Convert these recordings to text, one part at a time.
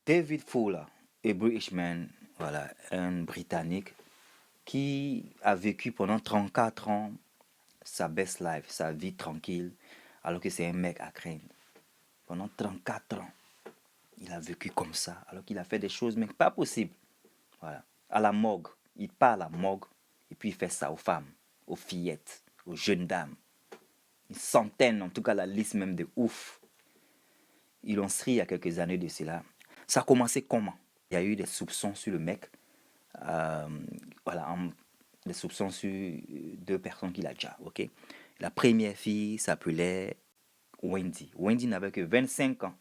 David Fowler, a British man, voilà, un Britannique qui a vécu pendant 34 ans sa best life, sa vie tranquille, alors que c'est un mec à craindre. Pendant 34 ans, il a vécu comme ça, alors qu'il a fait des choses mais pas possibles. Voilà. À la morgue, il part à la morgue et puis il fait ça aux femmes, aux fillettes, aux jeunes dames. Une centaine, en tout cas la liste même de ouf. Ils l'ont sri il y a quelques années de cela. Ça a commencé comment? Il y a eu des soupçons sur le mec. Euh, voilà, des soupçons sur deux personnes qu'il a déjà, ok? La première fille s'appelait Wendy. Wendy n'avait que 25 ans.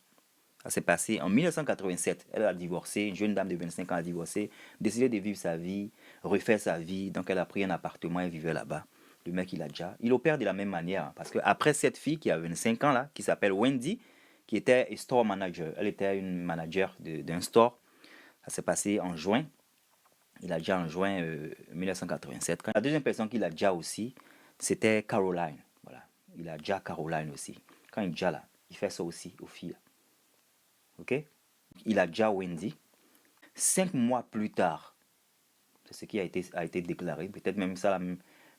Ça s'est passé en 1987. Elle a divorcé, une jeune dame de 25 ans a divorcé, décidé de vivre sa vie, refaire sa vie. Donc elle a pris un appartement et vivait là-bas. Le mec, il opère de la même manière. Parce qu'après cette fille qui a 25 ans, là, qui s'appelle Wendy, qui était store manager, elle était une manager d'un store. Ça s'est passé en juin. Il a déjà en juin 1987. La deuxième personne qu'il a déjà aussi, c'était Caroline. Voilà. Il a déjà Caroline aussi. Quand il a déjà là, il fait ça aussi aux filles. Ok? Il a déjà Wendy. 5 mois plus tard, c'est ce qui a été déclaré. Peut-être même ça,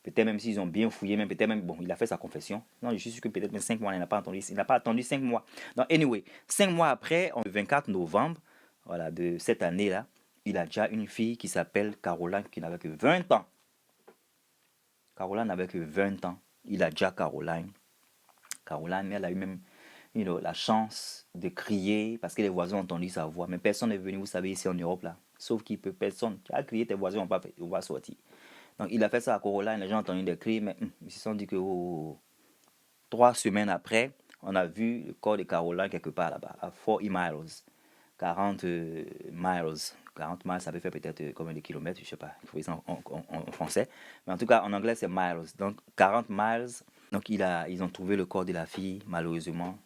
peut-être même s'ils ont bien fouillé, même peut-être même, bon, il a fait sa confession. Non, je suis sûr que peut-être même 5 mois, il n'a pas attendu 5 mois. Donc, anyway, 5 mois après, le 24 novembre, voilà, de cette année-là, il a déjà une fille qui s'appelle Caroline, qui n'avait que 20 ans. Caroline n'avait que 20 ans. Il a déjà Caroline. Caroline, elle a eu même la chance de crier parce que les voisins ont entendu sa voix. Mais personne n'est venu, vous savez, ici en Europe, là. Sauf qu'il peut, personne. Tu as crié, tes voisins vont pas sortir. Donc, il a fait ça à Caroline, les gens ont entendu des cris, mais ils se sont dit que 3 semaines après, on a vu le corps de Caroline quelque part là-bas, à 40 miles. 40 miles. 40 miles, ça peut faire peut-être combien de kilomètres, je sais pas. Il faut ça en français. Mais en tout cas, en anglais, c'est miles. Donc, 40 miles. Donc, ils ont trouvé le corps de la fille, malheureusement.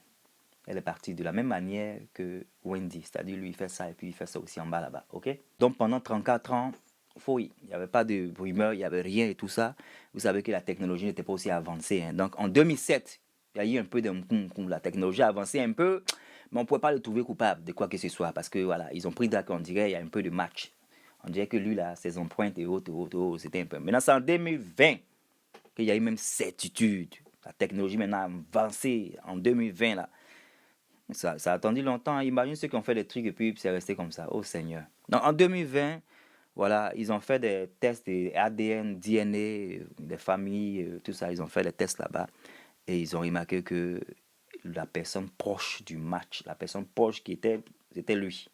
Elle est partie de la même manière que Wendy. C'est-à-dire, lui, il fait ça et puis il fait ça aussi en bas là-bas. OK? Donc, pendant 34 ans, il n'y avait pas de rumeurs, il n'y avait rien et tout ça. Vous savez que la technologie n'était pas aussi avancée. Hein. Donc, en 2007, il y a eu un peu de... La technologie a avancé un peu, mais on ne pouvait pas le trouver coupable de quoi que ce soit. Parce que, voilà, ils ont pris d'acte, on dirait, il y a un peu de match. On dirait que lui, là, ses empreintes et autres, c'était un peu... Maintenant, c'est en 2020 qu'il y a eu même certitude. La technologie maintenant a avancé en 2020, là. Ça a attendu longtemps. Imagine ceux qui ont fait des trucs et puis c'est resté comme ça. Oh Seigneur. Donc en 2020, voilà, ils ont fait des tests de ADN, DNA, des familles, tout ça. Ils ont fait des tests là-bas. Et ils ont remarqué que la personne proche du match, la personne proche c'était lui.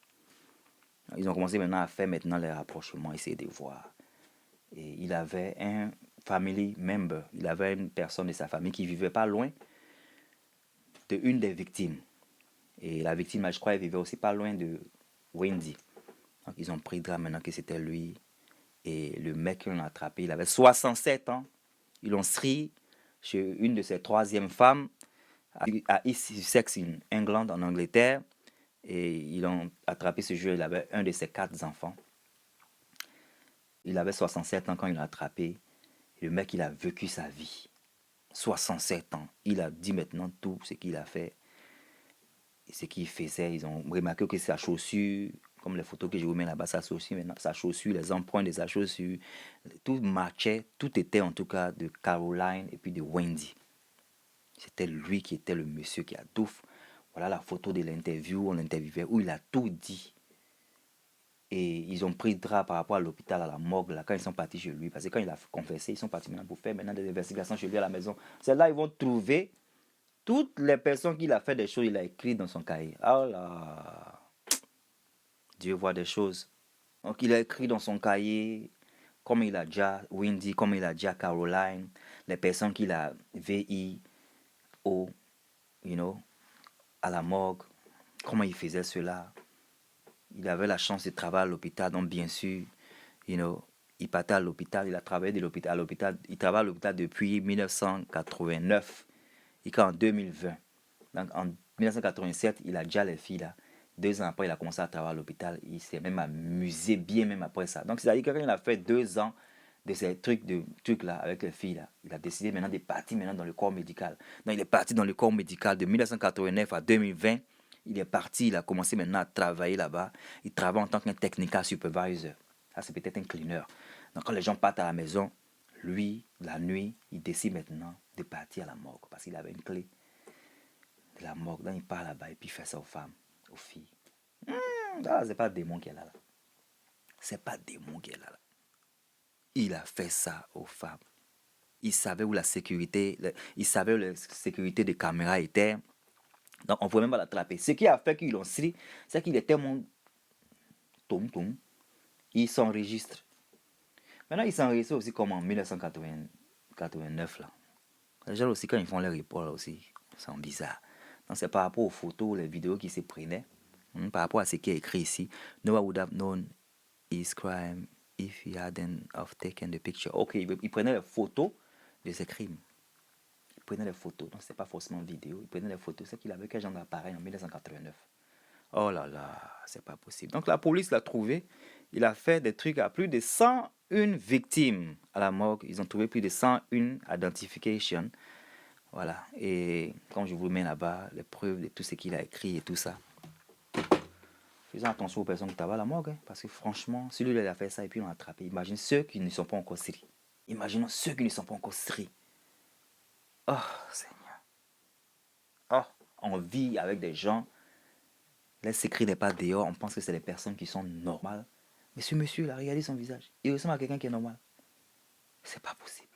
Ils ont commencé maintenant à faire maintenant les rapprochements, essayer de voir. Et il avait un family member. Il avait une personne de sa famille qui vivait pas loin de une des victimes. Et la victime, je crois, elle vivait aussi pas loin de Wendy. Donc, ils ont pris drame maintenant que c'était lui. Et le mec qu'ils ont attrapé, il avait 67 ans. Ils l'ont sri chez une de ses troisièmes femmes à East Sussex, en England, en Angleterre. Et ils l'ont attrapé ce jour. Il avait un de ses 4 enfants. Il avait 67 ans quand il l'a attrapé. Et le mec, il a vécu sa vie. 67 ans. Il a dit maintenant tout ce qu'il a fait. Et ce qu'il faisait, ils ont remarqué que sa chaussure, comme les photos que je vous mets là-bas, sa chaussure, les empreintes de sa chaussure, tout matchait, tout était en tout cas de Caroline et puis de Wendy. C'était lui qui était le monsieur qui a tout. Voilà la photo de l'interview, on l'interviewait, où il a tout dit. Et ils ont pris drap par rapport à l'hôpital, à la morgue, là, quand ils sont partis chez lui. Parce que quand il a confessé, ils sont partis maintenant pour faire maintenant des investigations chez lui à la maison. C'est là ils vont trouver toutes les personnes qu'il a fait des choses, il a écrit dans son cahier. Oh là, Dieu voit des choses. Donc il a écrit dans son cahier, comme il a déjà Wendy, comme il a déjà Caroline, les personnes qu'il a VIO, à la morgue, comment il faisait cela. Il avait la chance de travailler à l'hôpital, donc bien sûr, il partait à l'hôpital, il a travaillé à l'hôpital, il travaille à l'hôpital depuis 1989 et qu'en 2020. Donc en 1987, il a déjà les filles là. 2 ans après, il a commencé à travailler à l'hôpital. Il s'est même amusé bien même après ça. Donc c'est-à-dire que quand il a fait 2 ans de ces trucs là avec les filles là, il a décidé maintenant de partir maintenant dans le corps médical. Donc il est parti dans le corps médical de 1989 à 2020. Il est parti, il a commencé maintenant à travailler là-bas. Il travaille en tant qu'un technical supervisor. Ça, c'est peut-être un cleaner. Donc, quand les gens partent à la maison, lui, la nuit, il décide maintenant de partir à la morgue parce qu'il avait une clé de la morgue. Donc, il part là-bas et puis il fait ça aux femmes, aux filles. Ah, c'est pas le démon qui est là. C'est pas le démon qui est là. Il a fait ça aux femmes. Il savait où la sécurité, il savait où la sécurité des caméras était. Donc, on ne pouvait même pas l'attraper. Ce qui a fait qu'ils l'ont su, c'est qu'il était mon tom-tom. Il s'enregistre. Maintenant, il s'enregistre aussi comme en 1989 là. Les gens aussi, quand ils font les reports là aussi, ils sont bizarres. Donc, c'est par rapport aux photos, les vidéos qui se prenaient, par rapport à ce qui est écrit ici. Noah would have known his crime if he hadn't have taken the picture. Ok, il prenait les photos de ses crimes. Il prenait les photos, donc c'est pas forcément vidéo. Il prenait les photos, c'est qu'il avait quel genre d'appareil en 1989. Oh là là, c'est pas possible. Donc la police l'a trouvé. Il a fait des trucs à plus de 101 victimes à la morgue. Ils ont trouvé plus de 101 identifications. Voilà. Et quand je vous mets là-bas, les preuves de tout ce qu'il a écrit et tout ça. Faisons attention aux personnes qui travaillent à la morgue. Parce que franchement, si lui il a fait ça et puis on l'a attrapé, imagine ceux qui ne sont pas encore série. Imaginons ceux qui ne sont pas encore série. Oh Seigneur. Oh, on vit avec des gens. Les secrets n'est pas dehors. On pense que c'est des personnes qui sont normales. Mais ce monsieur, il a regardé son visage. Il ressemble à quelqu'un qui est normal. C'est pas possible.